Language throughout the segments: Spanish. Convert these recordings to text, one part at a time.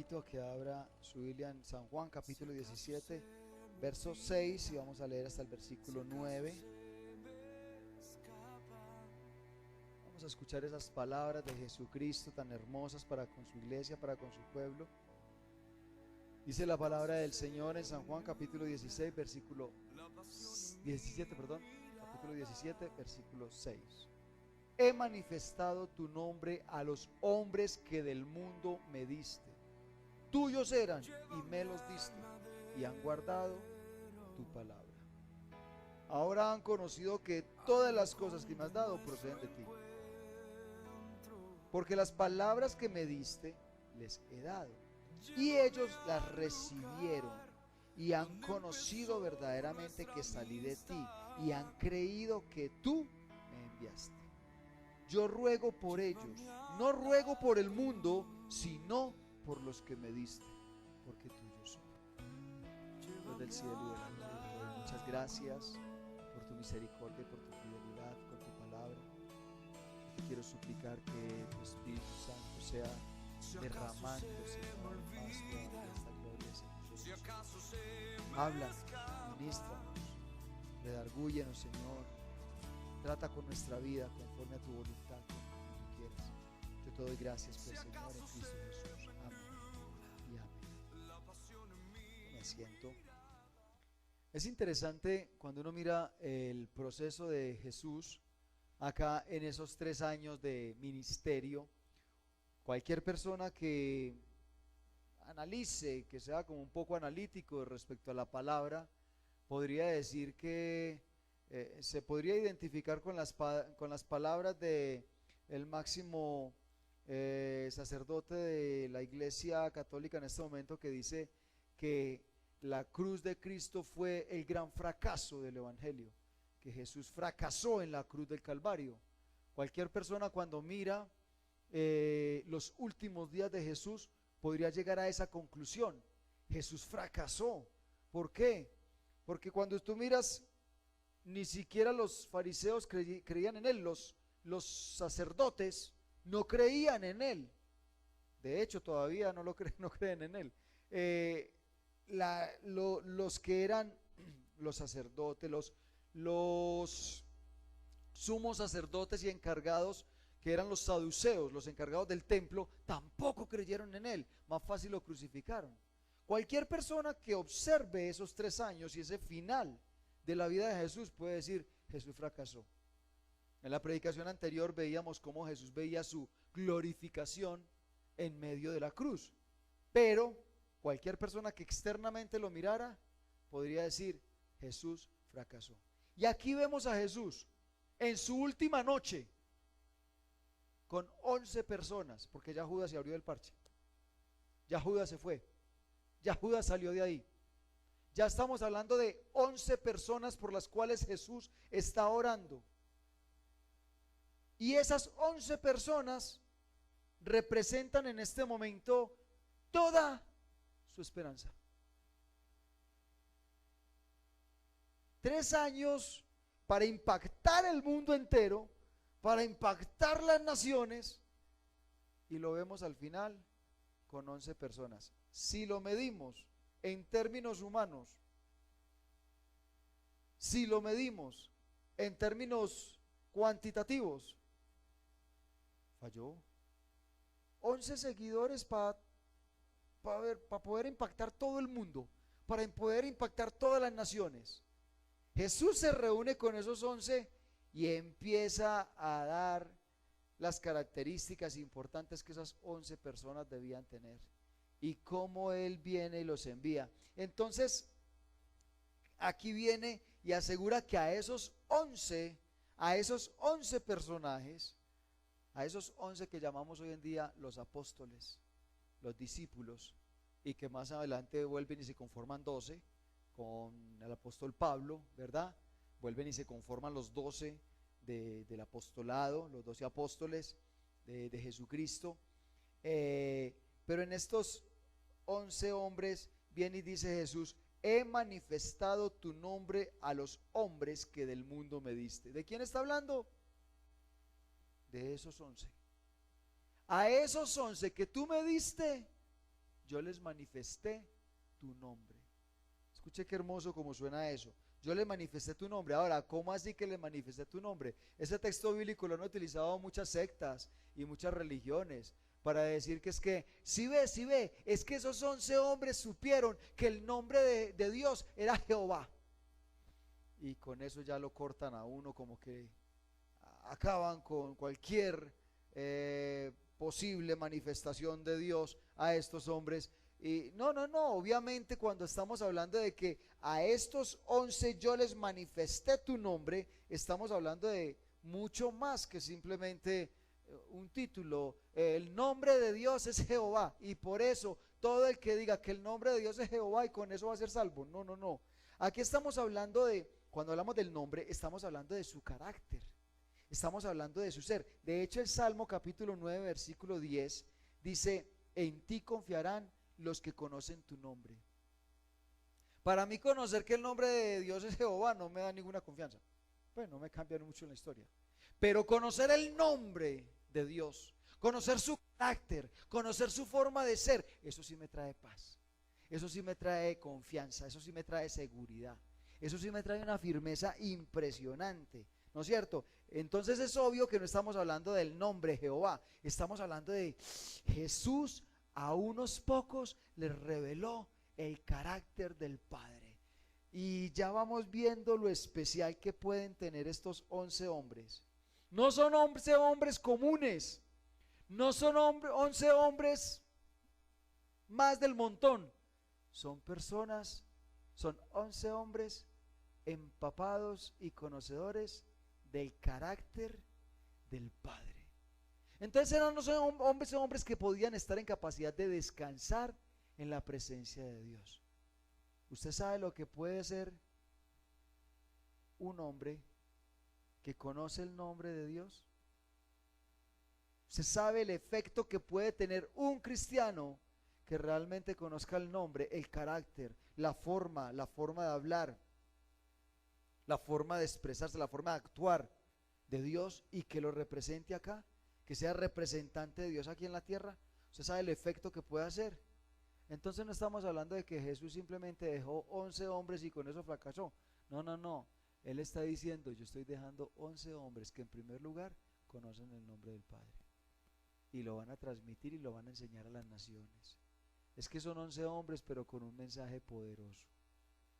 invito a que abra su Biblia en San Juan capítulo 17, verso 6, y vamos a leer hasta el versículo 9. Vamos a escuchar esas palabras de Jesucristo tan hermosas para con su iglesia, para con su pueblo. Dice la palabra del Señor en San Juan capítulo 16, versículo 17, capítulo 17, versículo 6. He manifestado tu nombre a los hombres que del mundo me diste. Tuyos eran y me los diste, y han guardado tu palabra. Ahora han conocido que todas las cosas que me has dado proceden de ti. Porque las palabras que me diste les he dado, y ellos las recibieron, y han conocido verdaderamente que salí de ti, y han creído que tú me enviaste. Yo ruego por ellos, no ruego por el mundo, sino por los que me diste, porque tuyos son. Dios del cielo y de la tierra, te doy muchas gracias por tu misericordia y por tu fidelidad con tu palabra. Te quiero suplicar que tu Espíritu Santo sea derramando, Señor, más de esta gloria, Señor. Habla, ministranos, redargúyenos, Señor. Trata con nuestra vida conforme a tu voluntad, como tú quieras. Yo te doy gracias, pues, Señor, en Cristo Jesús. Amén y amén. Me siento. Es interesante cuando uno mira el proceso de Jesús acá en esos 3 años de ministerio. Cualquier persona que analice, que sea como un poco analítico respecto a la palabra, podría decir que se podría identificar con las palabras de el máximo sacerdote de la Iglesia Católica en este momento, que dice que la cruz de Cristo fue el gran fracaso del Evangelio, que Jesús fracasó en la cruz del Calvario. Cualquier persona cuando mira los últimos días de Jesús podría llegar a esa conclusión: Jesús fracasó. ¿Por qué? Porque cuando tú miras, ni siquiera los fariseos creían en él, los sacerdotes no creían en él. De hecho, todavía no creen en él. Los que eran los sacerdotes, los sumos sacerdotes y encargados, que eran los saduceos, los encargados del templo, tampoco creyeron en él. Más fácil lo crucificaron. Cualquier persona que observe esos 3 años y ese final de la vida de Jesús puede decir: Jesús fracasó. En la predicación anterior veíamos cómo Jesús veía su glorificación en medio de la cruz, pero cualquier persona que externamente lo mirara podría decir: Jesús fracasó. Y aquí vemos a Jesús en su última noche con 11 personas, porque ya Judas se abrió el parche, ya Judas se fue, ya Judas salió de ahí. Ya estamos hablando de 11 personas por las cuales Jesús está orando. Y esas 11 personas representan en este momento toda su esperanza. 3 años para impactar el mundo entero, para impactar las naciones, y lo vemos al final con 11 personas. Si lo medimos en términos humanos, si lo medimos en términos cuantitativos, falló. 11 seguidores para poder impactar todo el mundo, para poder impactar todas las naciones. Jesús se reúne con esos 11 y empieza a dar las características importantes que esas 11 personas debían tener, y cómo Él viene y los envía. Entonces, aquí viene y asegura que a esos 11 personajes, a esos 11 que llamamos hoy en día los apóstoles, los discípulos, y que más adelante vuelven y se conforman 12 con el apóstol Pablo, ¿verdad? Vuelven y se conforman los 12 del apostolado, los 12 apóstoles de Jesucristo. Pero en estos 11 hombres viene y dice Jesús: he manifestado tu nombre a los hombres que del mundo me diste. ¿De quién está hablando? De esos 11. A esos 11 que tú me diste, yo les manifesté tu nombre. Escuche qué hermoso como suena eso. Yo les manifesté tu nombre. Ahora, ¿cómo así que les manifesté tu nombre? Ese texto bíblico lo han utilizado muchas sectas y muchas religiones para decir que es que, si ve, es que esos 11 hombres supieron que el nombre de Dios era Jehová. Y con eso ya lo cortan a uno, como que acaban con cualquier posible manifestación de Dios a estos hombres. Y no, obviamente cuando estamos hablando de que a estos 11 yo les manifesté tu nombre, estamos hablando de mucho más que simplemente un título. El nombre de Dios es Jehová, y por eso todo el que diga que el nombre de Dios es Jehová y con eso va a ser salvo, no. Aquí estamos hablando de, cuando hablamos del nombre, estamos hablando de su carácter, estamos hablando de su ser. De hecho, el Salmo capítulo 9, versículo 10 dice: en ti confiarán los que conocen tu nombre. Para mí, conocer que el nombre de Dios es Jehová no me da ninguna confianza, pues no me cambia mucho en la historia. Pero conocer el nombre de Dios, conocer su carácter, conocer su forma de ser, eso sí me trae paz, eso sí me trae confianza, eso sí me trae seguridad, eso sí me trae una firmeza impresionante, ¿no es cierto? Entonces es obvio que no estamos hablando del nombre Jehová, estamos hablando de Jesús. A unos pocos les reveló el carácter del Padre. Y ya vamos viendo lo especial que pueden tener estos 11 hombres. No son 11 hombres comunes, no son 11 hombres más del montón. Son personas, son 11 hombres empapados y conocedores del carácter del Padre. Entonces eran hombres que podían estar en capacidad de descansar en la presencia de Dios. ¿Usted sabe lo que puede ser un hombre que conoce el nombre de Dios? ¿Usted sabe el efecto que puede tener un cristiano que realmente conozca el nombre, el carácter, la forma de hablar, la forma de expresarse, la forma de actuar de Dios y que lo represente acá? Que sea representante de Dios aquí en la tierra. Usted sabe el efecto que puede hacer. Entonces no estamos hablando de que Jesús simplemente dejó 11 hombres y con eso fracasó. No. Él está diciendo: yo estoy dejando 11 hombres que en primer lugar conocen el nombre del Padre y lo van a transmitir y lo van a enseñar a las naciones. Es que son 11 hombres pero con un mensaje poderoso.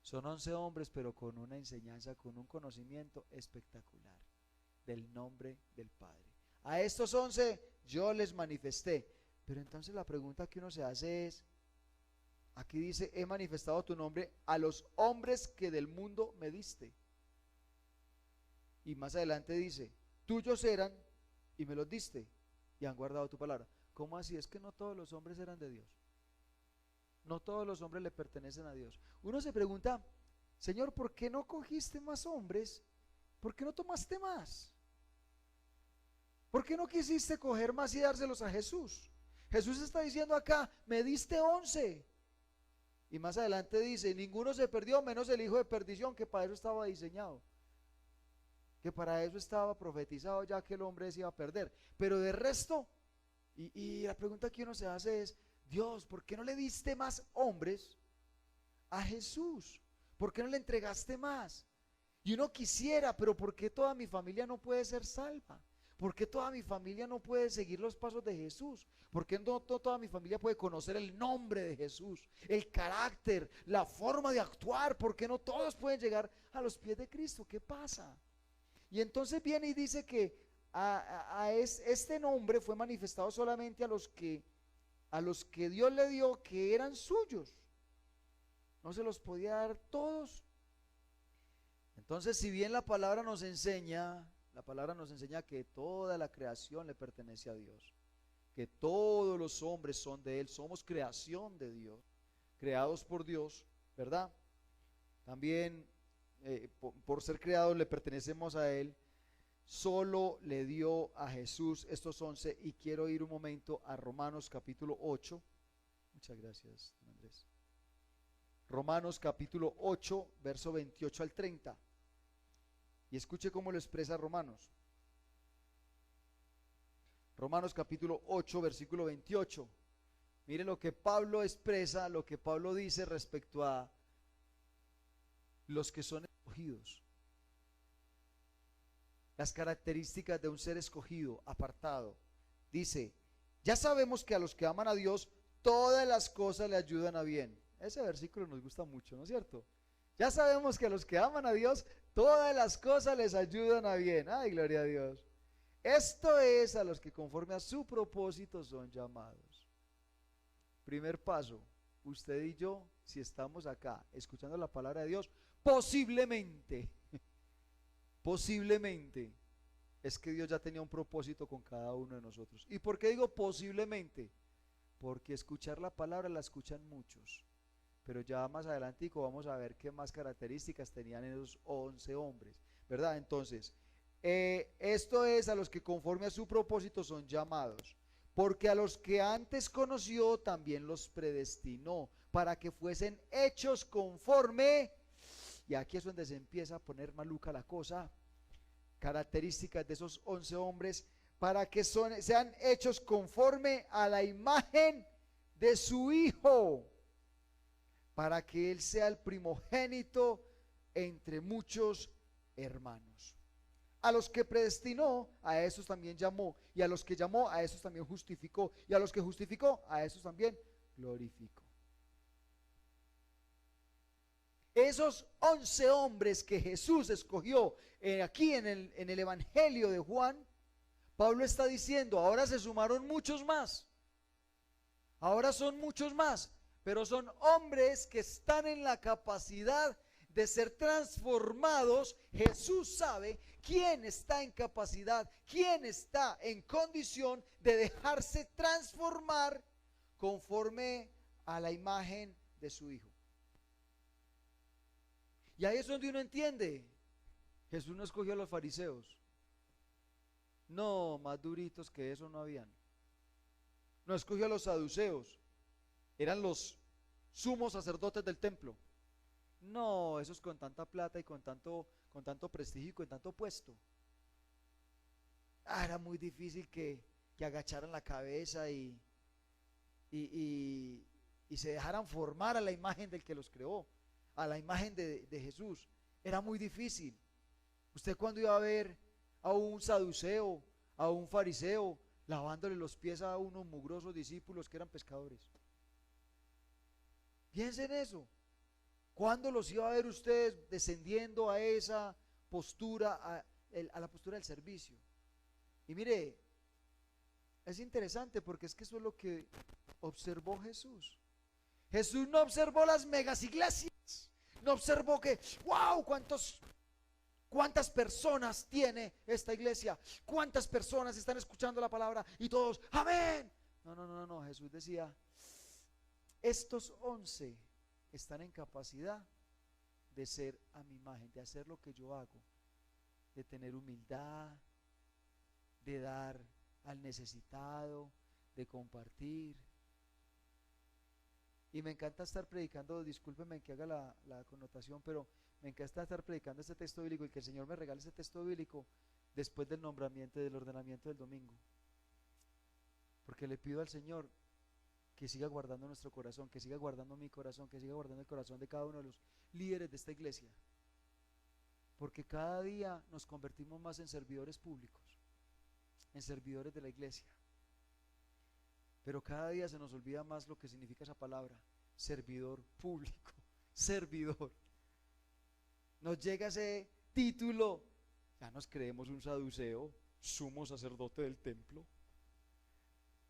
Son 11 hombres pero con una enseñanza, con un conocimiento espectacular del nombre del Padre. A estos 11 yo les manifesté. Pero entonces la pregunta que uno se hace es, aquí dice: he manifestado tu nombre a los hombres que del mundo me diste. Y más adelante dice: tuyos eran y me los diste y han guardado tu palabra. ¿Cómo así? Es que no todos los hombres eran de Dios. No todos los hombres le pertenecen a Dios. Uno se pregunta: Señor, ¿por qué no cogiste más hombres? ¿Por qué no tomaste más? ¿Por qué no quisiste coger más y dárselos a Jesús? Jesús está diciendo acá: me diste 11. Y más adelante dice: ninguno se perdió, menos el hijo de perdición, que para eso estaba diseñado, que para eso estaba profetizado ya que el hombre se iba a perder. Pero de resto, y la pregunta que uno se hace es: Dios, ¿por qué no le diste más hombres a Jesús? ¿Por qué no le entregaste más? Y uno quisiera, pero ¿por qué toda mi familia no puede ser salva? ¿Por qué toda mi familia no puede seguir los pasos de Jesús? ¿Por qué no toda mi familia puede conocer el nombre de Jesús, el carácter, la forma de actuar? ¿Por qué no todos pueden llegar a los pies de Cristo? ¿Qué pasa? Y entonces viene y dice que este nombre fue manifestado solamente a los que Dios le dio, que eran suyos. No se los podía dar todos. Entonces, si bien la palabra nos enseña que toda la creación le pertenece a Dios, que todos los hombres son de Él, somos creación de Dios, creados por Dios, ¿verdad? También por ser creados le pertenecemos a Él. Solo le dio a Jesús estos 11, y quiero ir un momento a Romanos capítulo 8. Muchas gracias, don Andrés. Romanos capítulo 8, verso 28 al 30. Y escuche cómo lo expresa Romanos. Romanos capítulo 8, versículo 28. Mire lo que Pablo expresa, lo que Pablo dice respecto a los que son escogidos. Las características de un ser escogido, apartado. Dice, ya sabemos que a los que aman a Dios, todas las cosas le ayudan a bien. Ese versículo nos gusta mucho, ¿no es cierto? Ya sabemos que a los que aman a Dios, todas las cosas les ayudan a bien. Ay, gloria a Dios. Esto es a los que conforme a su propósito son llamados. Primer paso, usted y yo, si estamos acá escuchando la palabra de Dios, posiblemente es que Dios ya tenía un propósito con cada uno de nosotros. ¿Y por qué digo posiblemente? Porque escuchar la palabra la escuchan muchos, pero ya más adelantico vamos a ver qué más características tenían esos 11 hombres, ¿verdad? Entonces, esto es a los que conforme a su propósito son llamados, porque a los que antes conoció también los predestinó para que fuesen hechos conforme, y aquí es donde se empieza a poner maluca la cosa, características de esos 11 hombres, para que sean hechos conforme a la imagen de su Hijo, para que Él sea el primogénito entre muchos hermanos. A los que predestinó, a esos también llamó, y a los que llamó, a esos también justificó, y a los que justificó, a esos también glorificó. Esos 11 hombres que Jesús escogió aquí en el Evangelio de Juan, Pablo está diciendo, ahora se sumaron muchos más, ahora son muchos más, pero son hombres que están en la capacidad de ser transformados. Jesús sabe quién está en capacidad, quién está en condición de dejarse transformar conforme a la imagen de su Hijo. Y ahí es donde uno entiende, Jesús no escogió a los fariseos. No, más duritos que eso no habían. No escogió a los saduceos, eran los sumos sacerdotes del templo. No, esos con tanta plata y con tanto prestigio y con tanto puesto. Era muy difícil que agacharan la cabeza y se dejaran formar a la imagen del que los creó, a la imagen de Jesús. Era muy difícil. Usted cuando iba a ver a un saduceo, a un fariseo, lavándole los pies a unos mugrosos discípulos que eran pescadores. Piensen en eso. ¿Cuándo los iba a ver ustedes descendiendo a esa postura, a la postura del servicio? Y mire, es interesante porque es que eso es lo que observó Jesús. Jesús no observó las megas iglesias, no observó que, wow, cuántas personas tiene esta iglesia, cuántas personas están escuchando la palabra y todos, amén. No, Jesús decía, estos 11 están en capacidad de ser a mi imagen, de hacer lo que yo hago, de tener humildad, de dar al necesitado, de compartir. Y me encanta estar predicando, discúlpenme que haga la connotación, pero me encanta estar predicando este texto bíblico y que el Señor me regale este texto bíblico después del nombramiento, del ordenamiento del domingo. Porque le pido al Señor que siga guardando nuestro corazón, que siga guardando mi corazón, que siga guardando el corazón de cada uno de los líderes de esta iglesia. Porque cada día nos convertimos más en servidores públicos, en servidores de la iglesia. Pero cada día se nos olvida más lo que significa esa palabra, servidor público, servidor. Nos llega ese título, ya nos creemos un saduceo, sumo sacerdote del templo.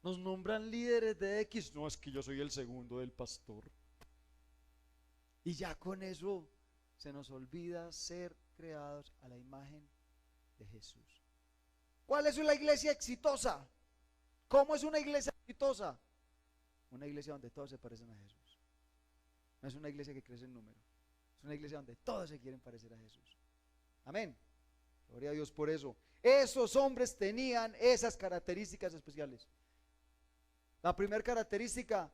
Nos nombran líderes de X, no, es que yo soy el segundo del pastor. Y ya con eso se nos olvida ser creados a la imagen de Jesús. ¿Cuál es una iglesia exitosa? ¿Cómo es una iglesia exitosa? Una iglesia donde todos se parecen a Jesús. No es una iglesia que crece en número, es una iglesia donde todos se quieren parecer a Jesús. Amén. Gloria a Dios por eso. Esos hombres tenían esas características especiales. La primera característica,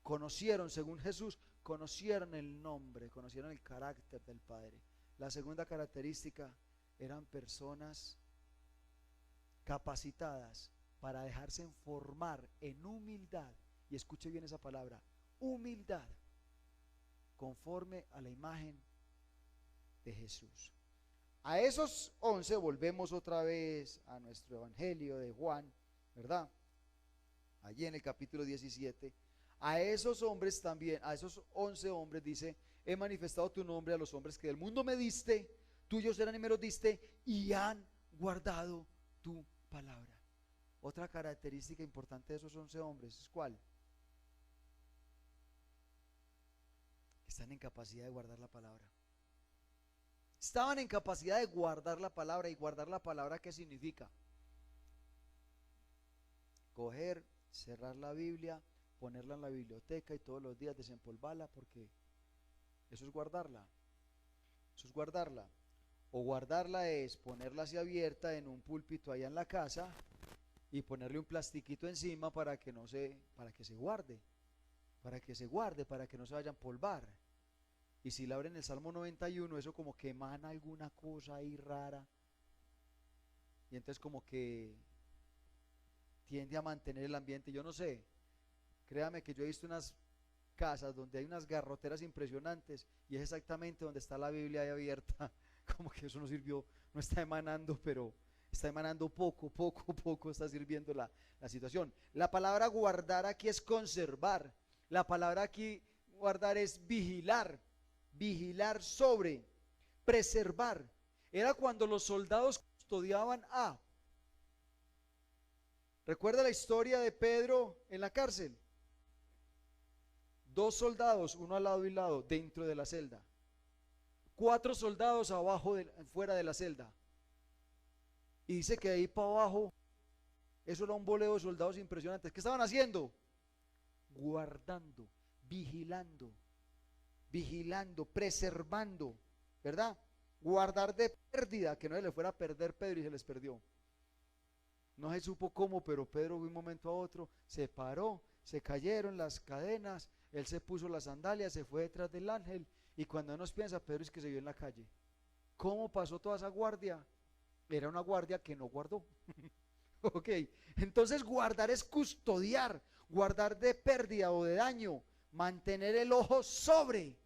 conocieron, según Jesús, conocieron el nombre, conocieron el carácter del Padre. La segunda característica, eran personas capacitadas para dejarse formar en humildad y escuche bien esa palabra, humildad, conforme a la imagen de Jesús. A esos 11 volvemos otra vez a nuestro evangelio de Juan, ¿verdad? Allí en el capítulo 17, a esos hombres también, a esos 11 hombres dice, he manifestado tu nombre a los hombres que del mundo me diste, tuyos eran y me los diste, y han guardado tu palabra. Otra característica importante de esos 11 hombres es ¿cuál? Que están en capacidad de guardar la palabra. Estaban en capacidad de guardar la palabra. ¿Y guardar la palabra qué significa? Coger, cerrar la Biblia, ponerla en la biblioteca y todos los días desempolvarla, porque eso es guardarla. Eso es guardarla. O guardarla es ponerla así abierta en un púlpito allá en la casa y ponerle un plastiquito encima para que no se, para que se guarde, para que no se vaya a empolvar. Y si la abren el Salmo 91, eso como que emana alguna cosa ahí rara, y entonces como que tiende a mantener el ambiente. Yo no sé, créame que yo he visto unas casas donde hay unas garroteras impresionantes y es exactamente donde está la Biblia ahí abierta. Como que eso no sirvió, no está emanando, pero está emanando poco está sirviendo la situación. La palabra guardar aquí es conservar. La palabra aquí guardar es vigilar sobre, preservar. Era cuando los soldados custodiaban a. ¿Recuerda la historia de Pedro en la cárcel? 2 soldados, uno al lado y lado, dentro de la celda. 4 soldados abajo, fuera de la celda. Y dice que de ahí para abajo, eso era un boleo de soldados impresionantes. ¿Qué estaban haciendo? Guardando, vigilando, preservando, ¿verdad? Guardar de pérdida, que no se le fuera a perder Pedro, y se les perdió. No se supo cómo, pero Pedro de un momento a otro se paró, se cayeron las cadenas, él se puso las sandalias, se fue detrás del ángel, y cuando nos piensa, Pedro es que se vio en la calle. ¿Cómo pasó toda esa guardia? Era una guardia que no guardó. Ok, entonces guardar es custodiar, guardar de pérdida o de daño, mantener el ojo sobre.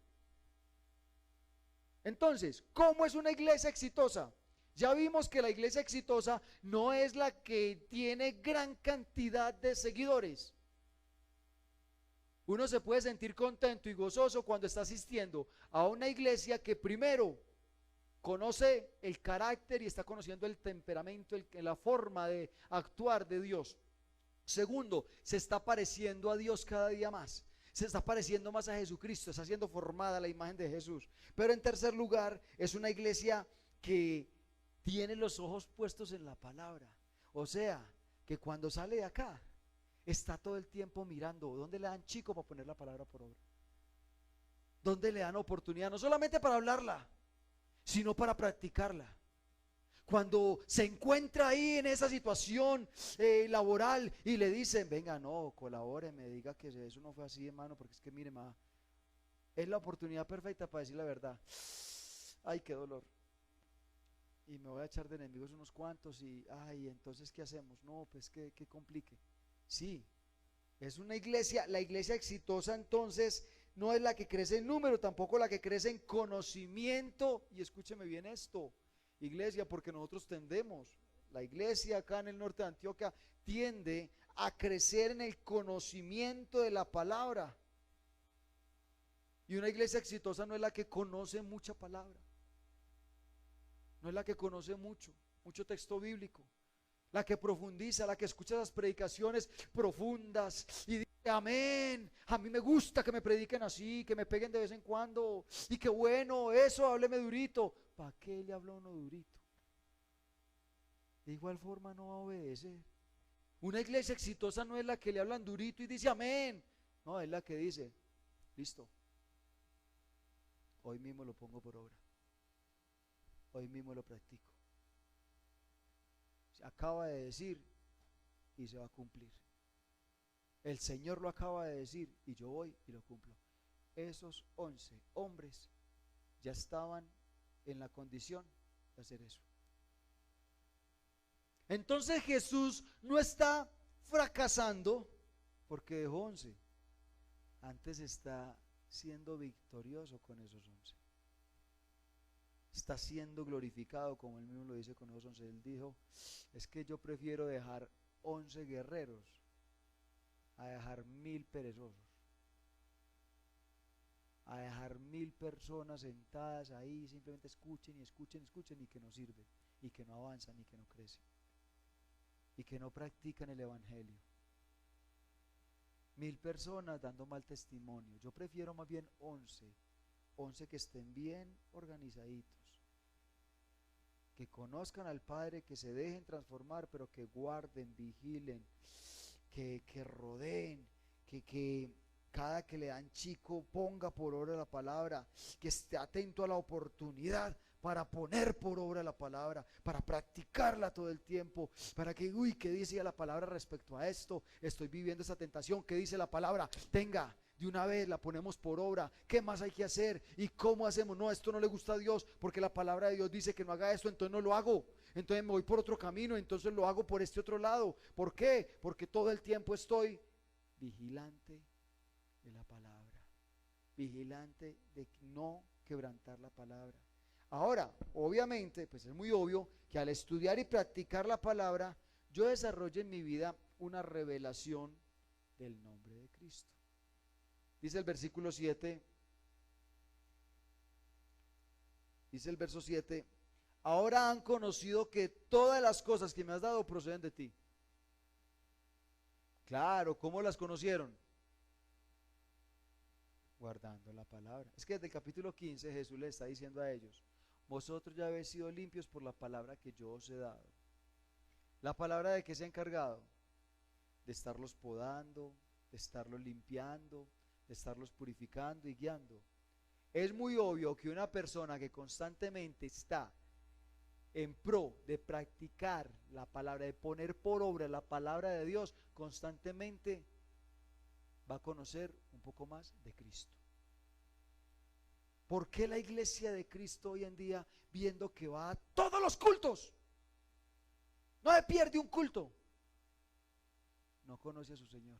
Entonces, ¿cómo es una iglesia exitosa? Ya vimos que la iglesia exitosa no es la que tiene gran cantidad de seguidores. Uno se puede sentir contento y gozoso cuando está asistiendo a una iglesia que primero conoce el carácter y está conociendo el temperamento, la forma de actuar de Dios. Segundo, se está pareciendo a Dios cada día más. Se está pareciendo más a Jesucristo, está siendo formada la imagen de Jesús. Pero en tercer lugar, es una iglesia que tiene los ojos puestos en la palabra. O sea, que cuando sale de acá, está todo el tiempo mirando dónde le dan chico para poner la palabra por obra. Dónde le dan oportunidad, no solamente para hablarla, sino para practicarla. Cuando se encuentra ahí en esa situación laboral y le dicen, venga, no, colabore, me diga que eso no fue así, hermano, porque es que mire, es la oportunidad perfecta para decir la verdad. Ay, qué dolor. Y me voy a echar de enemigos unos cuantos y, ay, entonces, ¿qué hacemos? No, pues que complique. Sí, es una iglesia, la iglesia exitosa entonces no es la que crece en número, tampoco la que crece en conocimiento. Y escúcheme bien esto, iglesia, porque nosotros tendemos, la iglesia acá en el norte de Antioquia tiende a crecer en el conocimiento de la palabra. Y una iglesia exitosa no es la que conoce mucha palabra, no es la que conoce mucho texto bíblico, la que profundiza, la que escucha las predicaciones profundas y dice amén, a mí me gusta que me prediquen así, que me peguen de vez en cuando, y qué bueno, eso, hábleme durito. ¿Para qué le habla uno durito? De igual forma no va a obedecer. Una iglesia exitosa no es la que le hablan durito y dice amén, no, es la que dice, listo, hoy mismo lo pongo por obra, hoy mismo lo practico. Se acaba de decir y se va a cumplir. El Señor lo acaba de decir y yo voy y lo cumplo. Esos 11 hombres ya estaban en la condición de hacer eso. Entonces Jesús no está fracasando porque dejó 11. antes está siendo victorioso con esos 11. Está siendo glorificado, como él mismo lo dice con esos 11. Él dijo, es que yo prefiero dejar 11 guerreros a dejar 1000 perezosos, a dejar 1000 personas sentadas ahí, simplemente escuchen y escuchen, escuchen, y que no sirven, y que no avanzan, y que no crecen, y que no practican el evangelio. 1000 personas dando mal testimonio. Yo prefiero más bien 11 que estén bien organizaditos, que conozcan al Padre, que se dejen transformar, pero que guarden, vigilen, que rodeen, que cada que le dan chico ponga por obra la palabra, que esté atento a la oportunidad para poner por obra la palabra, para practicarla todo el tiempo, para que, ¿qué dice la palabra respecto a esto? Estoy viviendo esta tentación, ¿qué dice la palabra? Tenga, de una vez la ponemos por obra. ¿Qué más hay que hacer? ¿Y cómo hacemos? No, esto no le gusta a Dios, porque la palabra de Dios dice que no haga esto, entonces no lo hago. Entonces me voy por otro camino, entonces lo hago por este otro lado. ¿Por qué? Porque todo el tiempo estoy vigilante de la palabra, vigilante de no quebrantar la palabra. Ahora, obviamente, pues es muy obvio que al estudiar y practicar la palabra, yo desarrollo en mi vida una revelación del nombre de Cristo. Dice el versículo 7, dice el verso 7, ahora han conocido que todas las cosas que me has dado proceden de ti. Claro, ¿cómo las conocieron? Guardando la palabra. Es que desde el capítulo 15 Jesús le está diciendo a ellos, vosotros ya habéis sido limpios por la palabra que yo os he dado. ¿La palabra de qué se ha encargado? De estarlos podando, de estarlos limpiando, de estarlos purificando y guiando. Es muy obvio que una persona que constantemente está en pro de practicar la palabra, de poner por obra la palabra de Dios, constantemente va a conocer un poco más de Cristo. ¿Por qué la iglesia de Cristo hoy en día, viendo que va a todos los cultos, no se pierde un culto? No conoce a su Señor.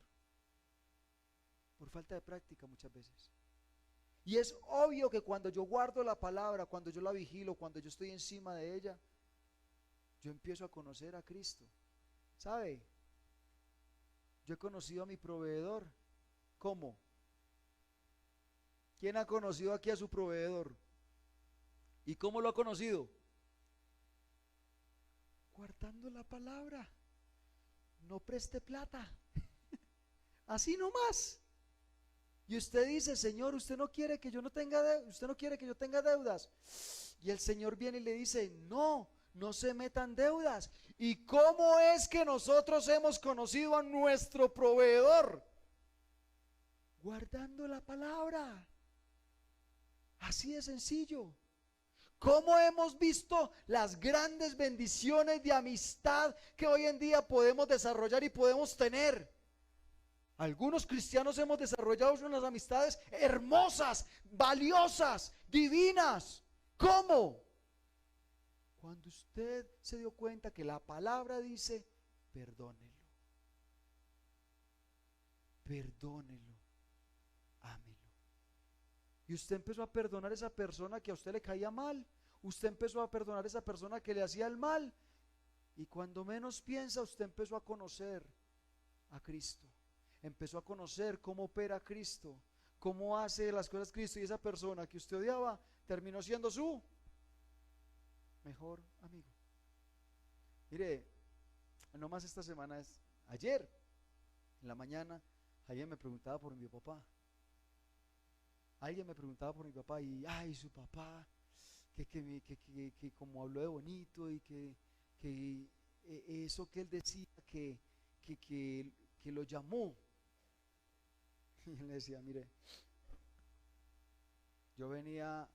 Por falta de práctica muchas veces. Y es obvio que cuando yo guardo la palabra, cuando yo la vigilo, cuando yo estoy encima de ella, yo empiezo a conocer a Cristo. ¿Sabe? Yo he conocido a mi proveedor. ¿Cómo? ¿Quién ha conocido aquí a su proveedor? ¿Y cómo lo ha conocido? Guardando la palabra. No preste plata. Así nomás. Y usted dice, Señor, usted no quiere que yo no tenga usted no quiere que yo tenga deudas. Y el Señor viene y le dice, no, no se metan deudas. ¿Y cómo es que nosotros hemos conocido a nuestro proveedor? Guardando la palabra. Así de sencillo. ¿Cómo hemos visto las grandes bendiciones de amistad que hoy en día podemos desarrollar y podemos tener? Algunos cristianos hemos desarrollado unas amistades hermosas, valiosas, divinas. ¿Cómo? Cuando usted se dio cuenta que la palabra dice, perdónelo, perdónelo, ámelo. Y usted empezó a perdonar a esa persona que a usted le caía mal. Usted empezó a perdonar a esa persona que le hacía el mal. Y cuando menos piensa, usted empezó a conocer a Cristo. Empezó a conocer cómo opera Cristo, cómo hace las cosas Cristo, y esa persona que usted odiaba terminó siendo su mejor amigo. Mire, no más esta semana, ayer en la mañana, alguien me preguntaba por mi papá. Alguien me preguntaba por mi papá y, ay, su papá, que como habló de bonito y que eso que él decía, que lo llamó. Y él le decía, mire, yo venía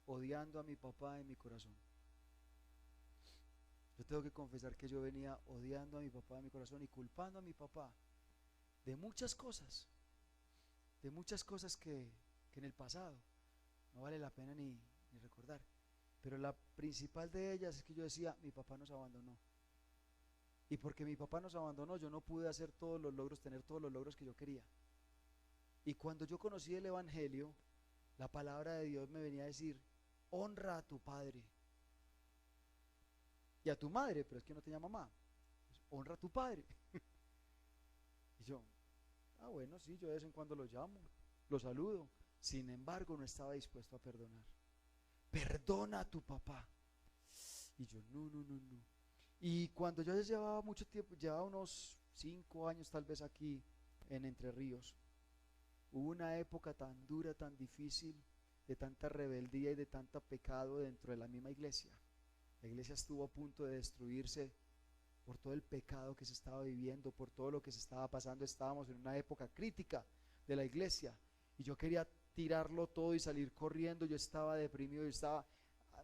odiando a mi papá en mi corazón. Yo tengo que confesar que yo venía odiando a mi papá en mi corazón y culpando a mi papá de muchas cosas que en el pasado no vale la pena ni recordar. Pero la principal de ellas es que yo decía, mi papá nos abandonó. Y porque mi papá nos abandonó, yo no pude hacer todos los logros, tener todos los logros que yo quería. Y cuando yo conocí el Evangelio, la palabra de Dios me venía a decir, honra a tu padre y a tu madre, pero es que no tenía mamá. Pues, honra a tu padre. Y yo, bueno, sí, yo de vez en cuando lo llamo, lo saludo. Sin embargo, no estaba dispuesto a perdonar. Perdona a tu papá. Y yo, no, no, no, no. Y cuando yo ya llevaba mucho tiempo, llevaba unos 5 años tal vez aquí en Entre Ríos, hubo una época tan dura, tan difícil, de tanta rebeldía y de tanto pecado dentro de la misma iglesia. La iglesia estuvo a punto de destruirse por todo el pecado que se estaba viviendo, por todo lo que se estaba pasando. Estábamos en una época crítica de la iglesia y yo quería tirarlo todo y salir corriendo. Yo estaba deprimido,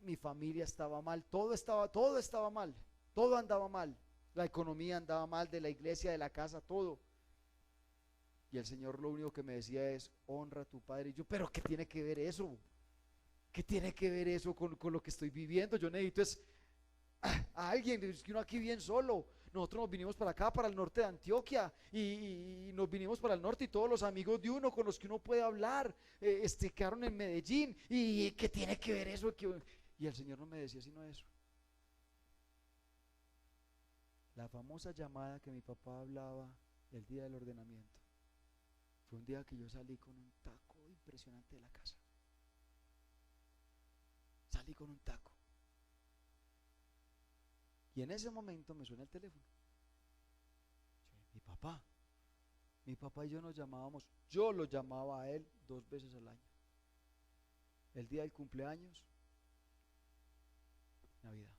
mi familia estaba mal, todo estaba mal, todo andaba mal, la economía andaba mal, de la iglesia, de la casa, todo. Y el Señor lo único que me decía es, honra a tu padre. Y yo, pero ¿qué tiene que ver eso? ¿Qué tiene que ver eso con lo que estoy viviendo? Yo necesito a alguien, es que uno aquí bien solo. Nosotros nos vinimos para acá, para el norte de Antioquia, y nos vinimos para el norte, y todos los amigos de uno con los que uno puede hablar quedaron en Medellín. ¿Y qué tiene que ver eso? Y el Señor no me decía sino eso. La famosa llamada que mi papá hablaba el día del ordenamiento fue un día que yo salí con un taco impresionante de la casa. Salí con un taco. Y en ese momento me suena el teléfono. Mi papá y yo nos llamábamos, yo lo llamaba a él 2 veces al año. El día del cumpleaños, Navidad.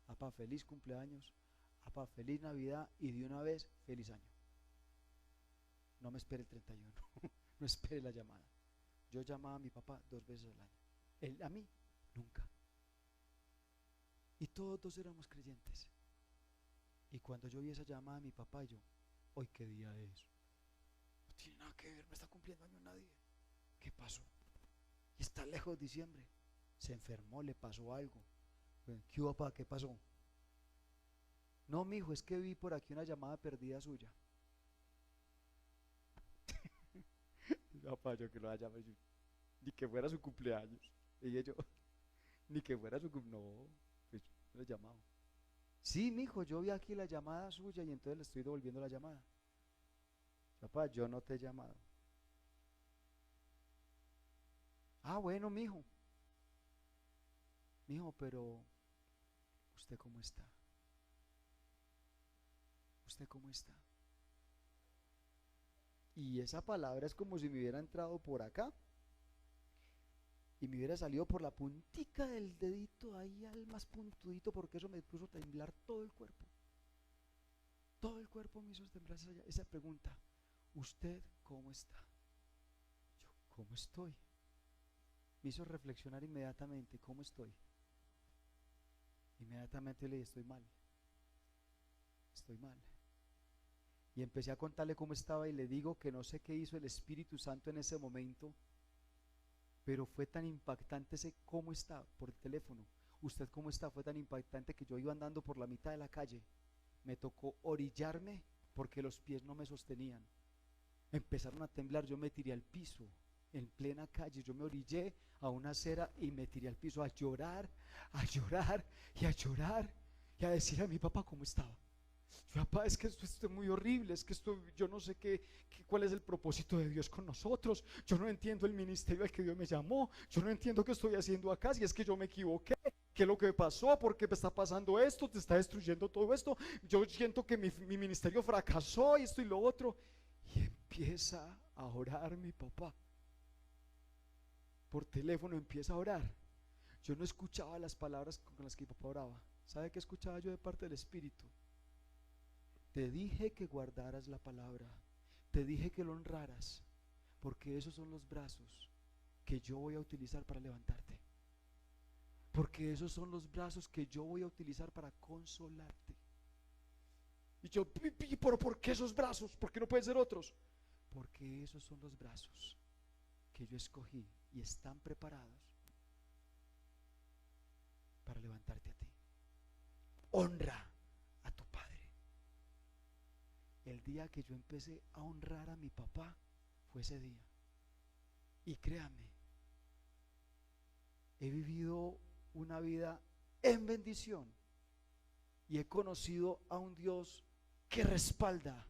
Papá, feliz cumpleaños. Papá, feliz Navidad, y de una vez, feliz año. No me espere el 31, no espere la llamada. Yo llamaba a mi papá 2 veces al año. Él a mí, nunca. Y todos dos éramos creyentes. Y cuando yo vi esa llamada a mi papá, yo, ¿hoy qué día es? No tiene nada que ver, no está cumpliendo año nadie. ¿Qué pasó? Y está lejos diciembre. Se enfermó, le pasó algo. ¿Qué hubo, papá? ¿Qué pasó? No, mijo, es que vi por aquí una llamada perdida suya. Papá, yo que lo haya llamado, ni que fuera su cumpleaños. Y yo, ni que fuera su cumpleaños. No, pues no le he llamado. Sí, mijo, yo vi aquí la llamada suya y entonces le estoy devolviendo la llamada. Papá, yo no te he llamado. Bueno, mijo. Mijo, pero ¿usted cómo está? ¿Usted cómo está? Y esa palabra es como si me hubiera entrado por acá y me hubiera salido por la puntica del dedito ahí al más puntudito, porque eso me puso a temblar todo el cuerpo. Todo el cuerpo me hizo temblar esa pregunta. ¿Usted cómo está? Yo, ¿cómo estoy? Me hizo reflexionar inmediatamente, ¿cómo estoy? Inmediatamente le dije, estoy mal. Estoy mal. Y empecé a contarle cómo estaba y le digo que no sé qué hizo el Espíritu Santo en ese momento, pero fue tan impactante ese cómo está por teléfono. ¿Usted cómo está? Fue tan impactante que yo iba andando por la mitad de la calle. Me tocó orillarme porque los pies no me sostenían. Empezaron a temblar, yo me tiré al piso en plena calle, yo me orillé a una acera y me tiré al piso a llorar y a llorar y a decir a mi papá cómo estaba. Papá, es que esto es muy horrible, es que yo no sé cuál es el propósito de Dios con nosotros, yo no entiendo el ministerio al que Dios me llamó, yo no entiendo qué estoy haciendo acá, si es que yo me equivoqué, qué es lo que pasó, por qué me está pasando esto, te está destruyendo todo esto, yo siento que mi ministerio fracasó y esto y lo otro. Y empieza a orar mi papá, por teléfono empieza a orar. Yo no escuchaba las palabras con las que mi papá oraba. ¿Sabe qué escuchaba yo de parte del Espíritu? Te dije que guardaras la palabra, te dije que lo honraras, porque esos son los brazos que yo voy a utilizar para levantarte, porque esos son los brazos que yo voy a utilizar para consolarte. Y yo, ¿pero por qué esos brazos? ¿Por qué no pueden ser otros? Porque esos son los brazos que yo escogí y están preparados para levantarte a ti. Honra a tu padre. El día que yo empecé a honrar a mi papá fue ese día. Y créame, he vivido una vida en bendición y he conocido a un Dios que respalda,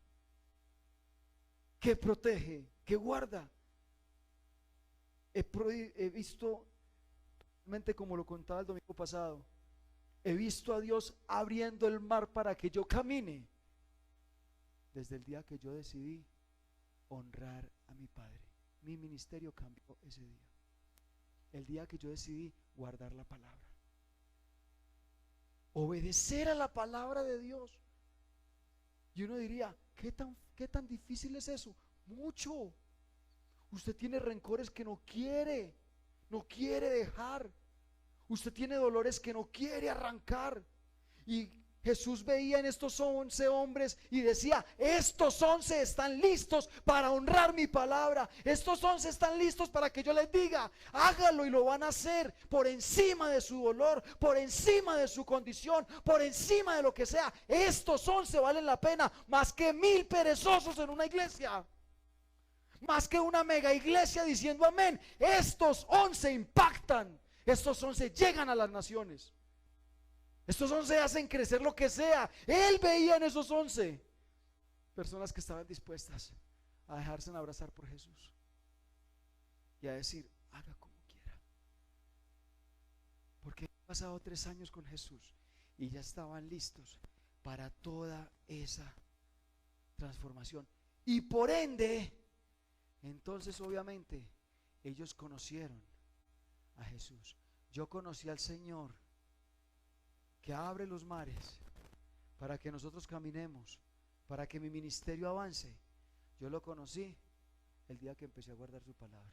que protege, que guarda. He visto, realmente como lo contaba el domingo pasado, he visto a Dios abriendo el mar para que yo camine, desde el día que yo decidí honrar a mi Padre. Mi ministerio cambió ese día, el día que yo decidí guardar la palabra, obedecer a la palabra de Dios. Y uno diría, ¿qué tan difícil es eso? Mucho. Usted tiene rencores que no quiere dejar. Usted tiene dolores que no quiere arrancar. Y Jesús veía en estos 11 hombres y decía, estos 11 están listos para honrar mi palabra. Estos 11 están listos para que yo les diga, hágalo, y lo van a hacer por encima de su dolor, por encima de su condición, por encima de lo que sea. Estos 11 valen la pena más que 1000 perezosos en una iglesia, más que una mega iglesia diciendo amén. Estos 11 impactan. Estos 11 llegan a las naciones. Estos 11 hacen crecer lo que sea. Él veía en esos 11 personas que estaban dispuestas a dejarse abrazar por Jesús y a decir, haga como quiera. Porque he pasado 3 años con Jesús y ya estaban listos para toda esa transformación. Y por ende, entonces obviamente ellos conocieron a Jesús. Yo conocí al Señor que abre los mares para que nosotros caminemos, para que mi ministerio avance. Yo lo conocí el día que empecé a guardar su palabra.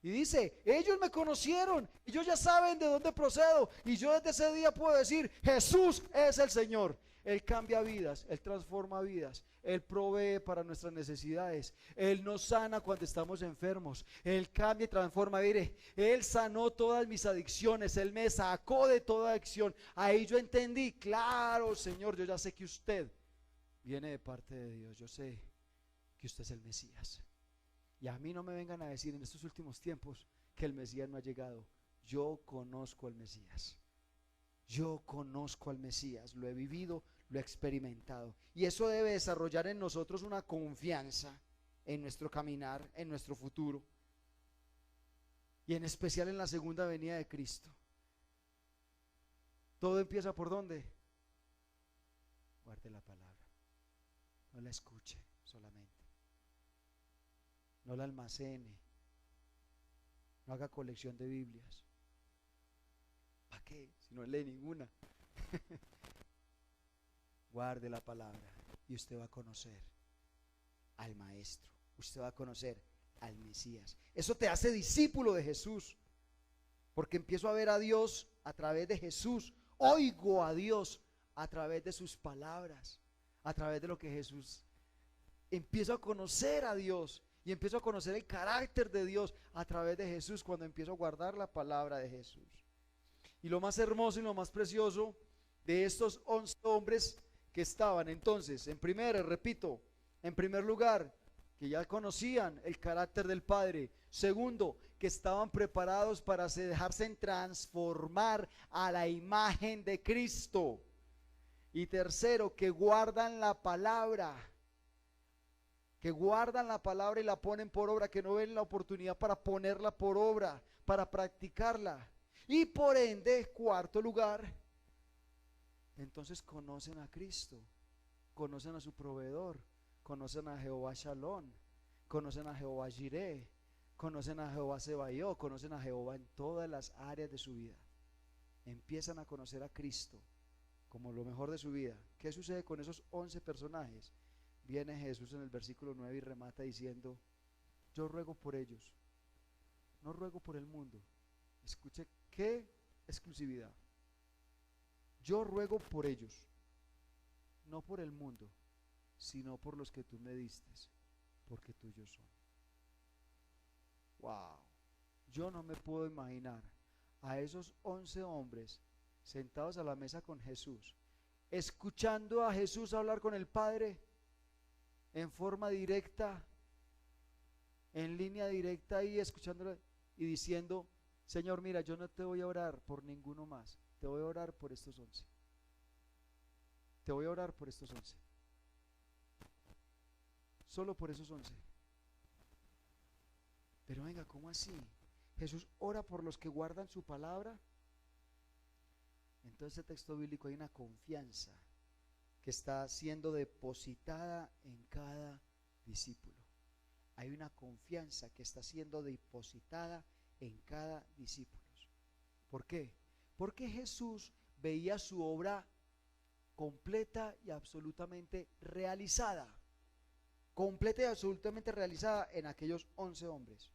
Y dice, ellos me conocieron, ellos ya saben de dónde procedo, y yo desde ese día puedo decir, Jesús es el Señor. Él cambia vidas, Él transforma vidas, Él provee para nuestras necesidades, Él nos sana cuando estamos enfermos, Él cambia y transforma. Mire, Él sanó todas mis adicciones, Él me sacó de toda adicción. Ahí yo entendí, claro, Señor, yo ya sé que usted viene de parte de Dios, yo sé que usted es el Mesías. Y a mí no me vengan a decir en estos últimos tiempos que el Mesías no ha llegado. Yo conozco al Mesías. Yo conozco al Mesías, lo he vivido, lo he experimentado. Y eso debe desarrollar en nosotros una confianza en nuestro caminar, en nuestro futuro. Y en especial en la segunda venida de Cristo. Todo empieza ¿por dónde? Guarde la palabra. No la escuche solamente. No la almacene. No haga colección de Biblias. ¿Para qué? Si no lee ninguna. Guarde la palabra y usted va a conocer al Maestro. Usted va a conocer al Mesías. Eso te hace discípulo de Jesús, porque empiezo a ver a Dios a través de Jesús. Oigo a Dios a través de sus palabras, a través de lo que Jesús. Empiezo a conocer a Dios y empiezo a conocer el carácter de Dios a través de Jesús cuando empiezo a guardar la palabra de Jesús. Y lo más hermoso y lo más precioso de estos 11 hombres que estaban entonces, en primer lugar, que ya conocían el carácter del Padre. Segundo, que estaban preparados para dejarse transformar a la imagen de Cristo. Y tercero, que guardan la palabra. Que guardan la palabra y la ponen por obra, que no ven la oportunidad para ponerla por obra, para practicarla. Y por ende, cuarto lugar, entonces conocen a Cristo, conocen a su proveedor, conocen a Jehová Shalom, conocen a Jehová Jireh, conocen a Jehová Sebaot, conocen a Jehová en todas las áreas de su vida. Empiezan a conocer a Cristo como lo mejor de su vida. ¿Qué sucede con esos 11 personajes? Viene Jesús en el versículo 9 y remata diciendo, yo ruego por ellos, no ruego por el mundo. Escuche qué exclusividad. Yo ruego por ellos, no por el mundo, sino por los que tú me diste, porque tuyos son. Wow, yo no me puedo imaginar a esos 11 hombres sentados a la mesa con Jesús, escuchando a Jesús hablar con el Padre en forma directa, en línea directa ahí escuchándolo y diciendo, Señor, mira, yo no te voy a orar por ninguno más, te voy a orar por estos 11. Te voy a orar por estos 11. Solo por esos 11. Pero venga, ¿cómo así? Jesús ora por los que guardan su palabra. En todo este texto bíblico hay una confianza que está siendo depositada en cada discípulo. Hay una confianza que está siendo depositada en cada discípulo. ¿Por qué? Porque Jesús veía su obra completa y absolutamente realizada. Completa y absolutamente realizada en aquellos 11 hombres.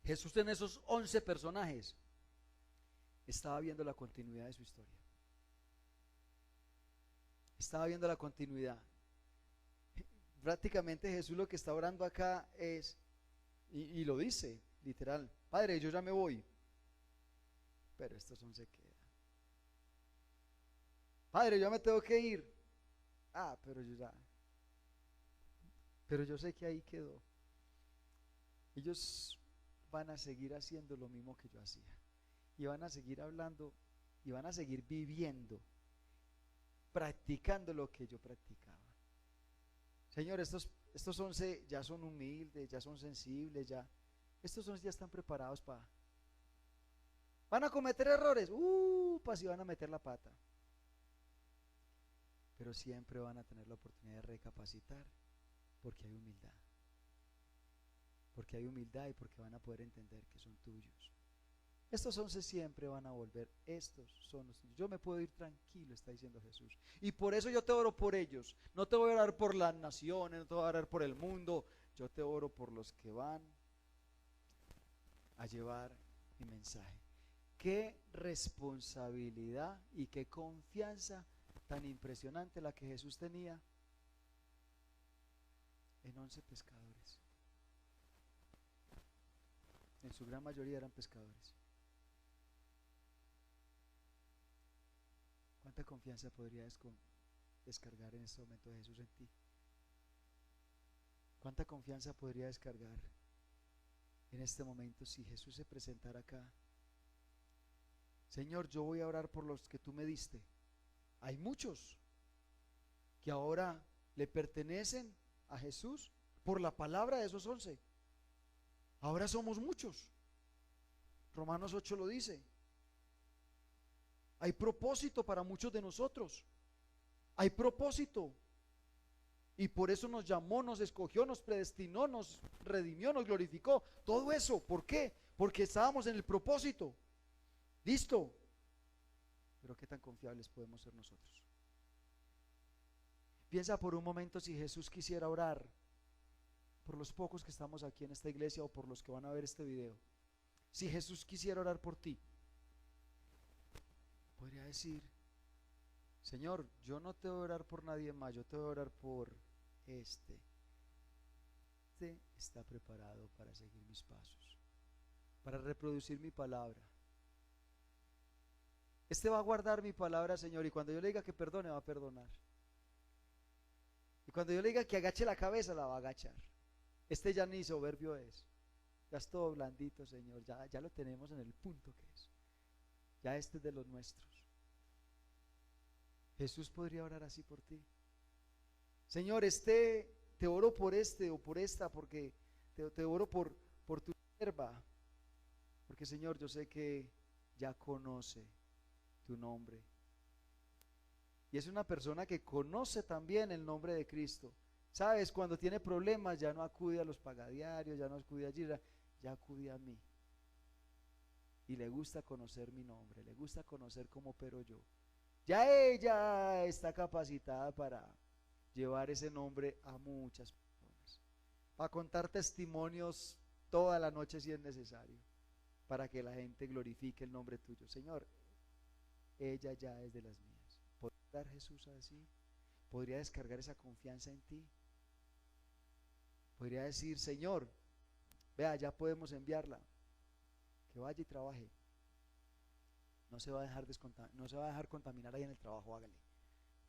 Jesús en esos 11 personajes estaba viendo la continuidad de su historia. Estaba viendo la continuidad. Prácticamente Jesús lo que está orando acá es, y lo dice, literal, Padre, yo ya me voy, pero estos 11 quedan. Padre, yo ya me tengo que ir. Pero yo sé que ahí quedó. Ellos van a seguir haciendo lo mismo que yo hacía. Y van a seguir hablando y van a seguir viviendo, practicando lo que yo practicaba. Señor, estos 11 ya son humildes, ya son sensibles, estos 11 ya están preparados para... ¿Van a cometer errores? Pues sí van a meter la pata. Pero siempre van a tener la oportunidad de recapacitar, porque hay humildad. Porque hay humildad y porque van a poder entender que son tuyos. Estos 11 siempre van a volver, estos son los tuyos. Yo me puedo ir tranquilo, está diciendo Jesús. Y por eso yo te oro por ellos. No te voy a orar por las naciones, no te voy a orar por el mundo. Yo te oro por los que van a llevar mi mensaje. Qué responsabilidad y qué confianza tan impresionante la que Jesús tenía en 11 pescadores. En su gran mayoría eran pescadores. ¿Cuánta confianza podría descargar en este momento Jesús en ti? ¿Cuánta confianza podría descargar en este momento si Jesús se presentara acá? Señor, yo voy a orar por los que tú me diste. Hay muchos que ahora le pertenecen a Jesús por la palabra de esos 11. Ahora somos muchos. Romanos 8 lo dice. Hay propósito para muchos de nosotros. Hay propósito. Y por eso nos llamó, nos escogió, nos predestinó, nos redimió, nos glorificó. Todo eso, ¿por qué? Porque estábamos en el propósito. Listo. Pero qué tan confiables podemos ser nosotros. Piensa por un momento si Jesús quisiera orar por los pocos que estamos aquí en esta iglesia o por los que van a ver este video. Si Jesús quisiera orar por ti, podría decir, Señor, yo no te voy a orar por nadie más, yo te voy a orar por este. Este está preparado para seguir mis pasos, para reproducir mi palabra. Este va a guardar mi palabra, Señor, y cuando yo le diga que perdone, va a perdonar. Y cuando yo le diga que agache la cabeza, la va a agachar. Este ya ni soberbio es. Ya es todo blandito, Señor. Ya lo tenemos en el punto que es. Ya este es de los nuestros. Jesús podría orar así por ti. Señor, te oro por este o por esta, porque te oro por tu sierva. Porque, Señor, yo sé que ya conoce tu nombre. Y es una persona que conoce también el nombre de Cristo. Sabes, cuando tiene problemas ya no acude a los pagadiarios, ya no acude allí, ya acude a mí. Y le gusta conocer mi nombre, le gusta conocer cómo opero yo. Ya ella está capacitada para llevar ese nombre a muchas personas, para contar testimonios toda la noche si es necesario, para que la gente glorifique el nombre tuyo. Señor, ella ya es de las mías. ¿Podría dar Jesús así? ¿Podría descargar esa confianza en ti? Podría decir, Señor, vea, ya podemos enviarla, que vaya y trabaje. No se va a dejar contaminar ahí en el trabajo, hágale.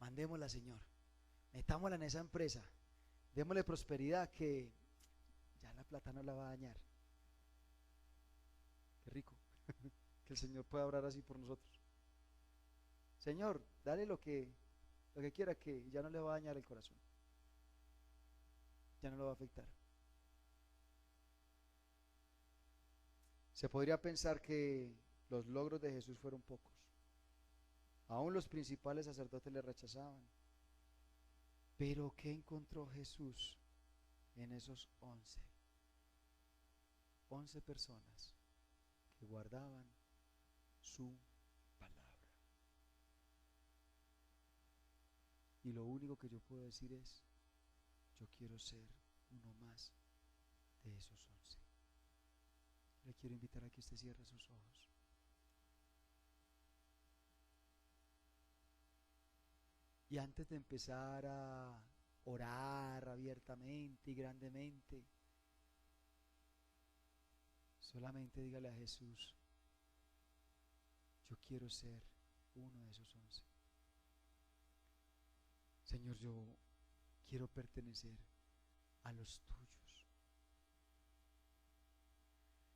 Mandémosla, Señor. metámosla en esa empresa, démosle prosperidad que ya la plata no la va a dañar. Qué rico que el Señor pueda obrar así por nosotros. Señor, dale lo que quiera, que ya no le va a dañar el corazón, ya no lo va a afectar. Se podría pensar que los logros de Jesús fueron pocos. Aún los principales sacerdotes le rechazaban. Pero ¿qué encontró Jesús en esos 11 personas que guardaban su palabra? Y lo único que yo puedo decir es, yo quiero ser uno más de esos 11. Le quiero invitar a que usted cierre sus ojos. Y antes de empezar a orar abiertamente y grandemente, solamente dígale a Jesús, yo quiero ser uno de esos 11. Señor, yo quiero pertenecer a los tuyos.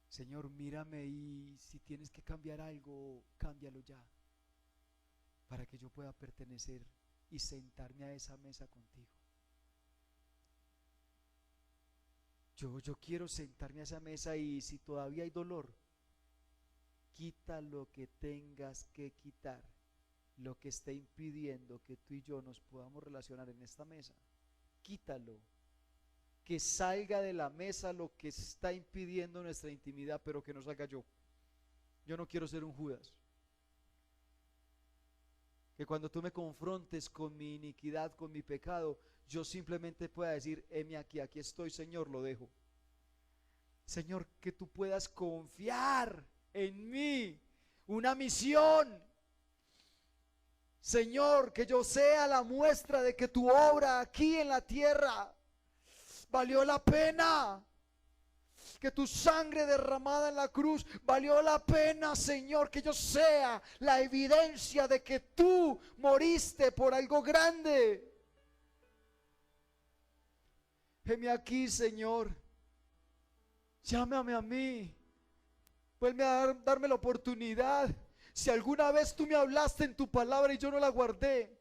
Señor, mírame y si tienes que cambiar algo, cámbialo ya, para que yo pueda pertenecer y sentarme a esa mesa contigo. Yo quiero sentarme a esa mesa y si todavía hay dolor, quita lo que tengas que quitar, lo que esté impidiendo que tú y yo nos podamos relacionar en esta mesa, quítalo, que salga de la mesa lo que está impidiendo nuestra intimidad, pero que no salga yo. Yo no quiero ser un Judas. Que cuando tú me confrontes con mi iniquidad, con mi pecado, yo simplemente pueda decir, heme aquí, aquí estoy, Señor, lo dejo. Señor, que tú puedas confiar en mí, una misión. Señor, que yo sea la muestra de que tu obra aquí en la tierra valió la pena. Que tu sangre derramada en la cruz valió la pena, Señor, que yo sea la evidencia de que tú moriste por algo grande. Heme aquí, Señor, llámame a mí, vuelve a darme la oportunidad. Si alguna vez tú me hablaste en tu palabra y yo no la guardé,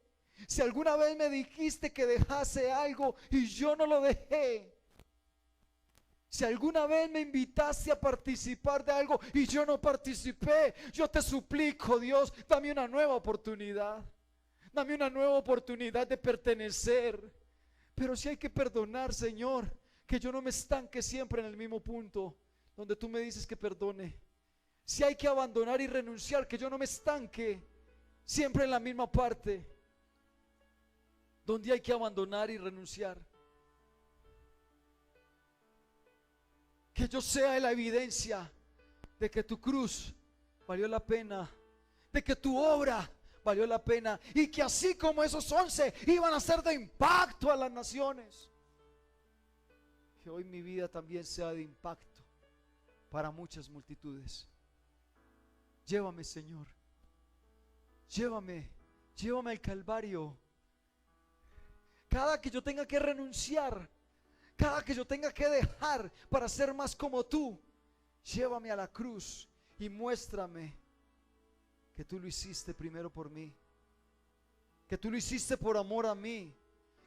si alguna vez me dijiste que dejase algo y yo no lo dejé, si alguna vez me invitaste a participar de algo y yo no participé, yo te suplico, Dios, dame una nueva oportunidad. Dame una nueva oportunidad de pertenecer. Pero si hay que perdonar, Señor, que yo no me estanque siempre en el mismo punto donde tú me dices que perdone. Si hay que abandonar y renunciar, que yo no me estanque siempre en la misma parte donde hay que abandonar y renunciar. Que yo sea la evidencia de que tu cruz valió la pena, de que tu obra valió la pena, y que así como esos 11 iban a ser de impacto a las naciones, que hoy mi vida también sea de impacto para muchas multitudes. Llévame, Señor, llévame al Calvario. Cada que yo tenga que renunciar, cada que yo tenga que dejar para ser más como tú, llévame a la cruz y muéstrame que tú lo hiciste primero por mí, que tú lo hiciste por amor a mí,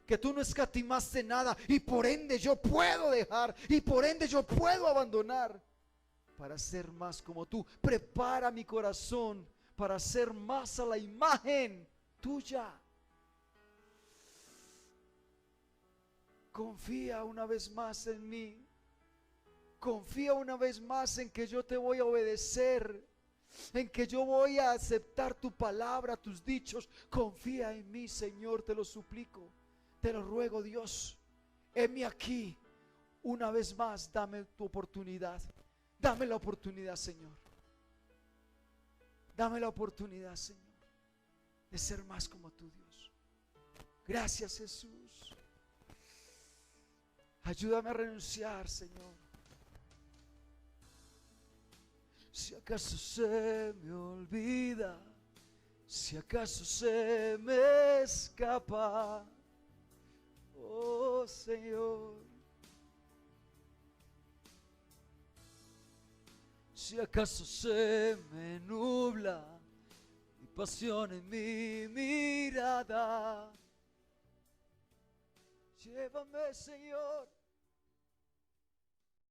que tú no escatimaste nada y por ende yo puedo dejar y por ende yo puedo abandonar para ser más como tú. Prepara mi corazón para ser más a la imagen tuya. Confía una vez más en mí. Confía una vez más en que yo te voy a obedecer, en que yo voy a aceptar tu palabra, tus dichos. Confía en mí, Señor, te lo suplico, te lo ruego, Dios. Heme aquí. Una vez más, dame tu oportunidad. Dame la oportunidad, Señor. Dame la oportunidad, Señor, de ser más como tú, Dios. Gracias, Jesús. Ayúdame a renunciar, Señor. Si acaso se me olvida, si acaso se me escapa, Oh Señor, si acaso se me nubla mi pasión en mi mirada, llévame, Señor,